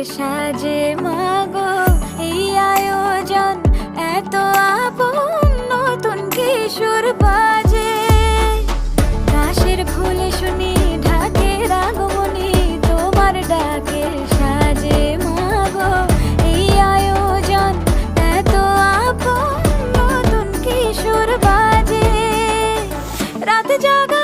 সাজে মাগো এই আয়োজন এত আপন নতুন কিশোর বাজে কাশের ফুলে শুনি ঢাকের আগমনী তোমার ডাকে সাজে মাগো এই আয়োজন এত আপন নতুন কিশোর বাজে রাত জাগা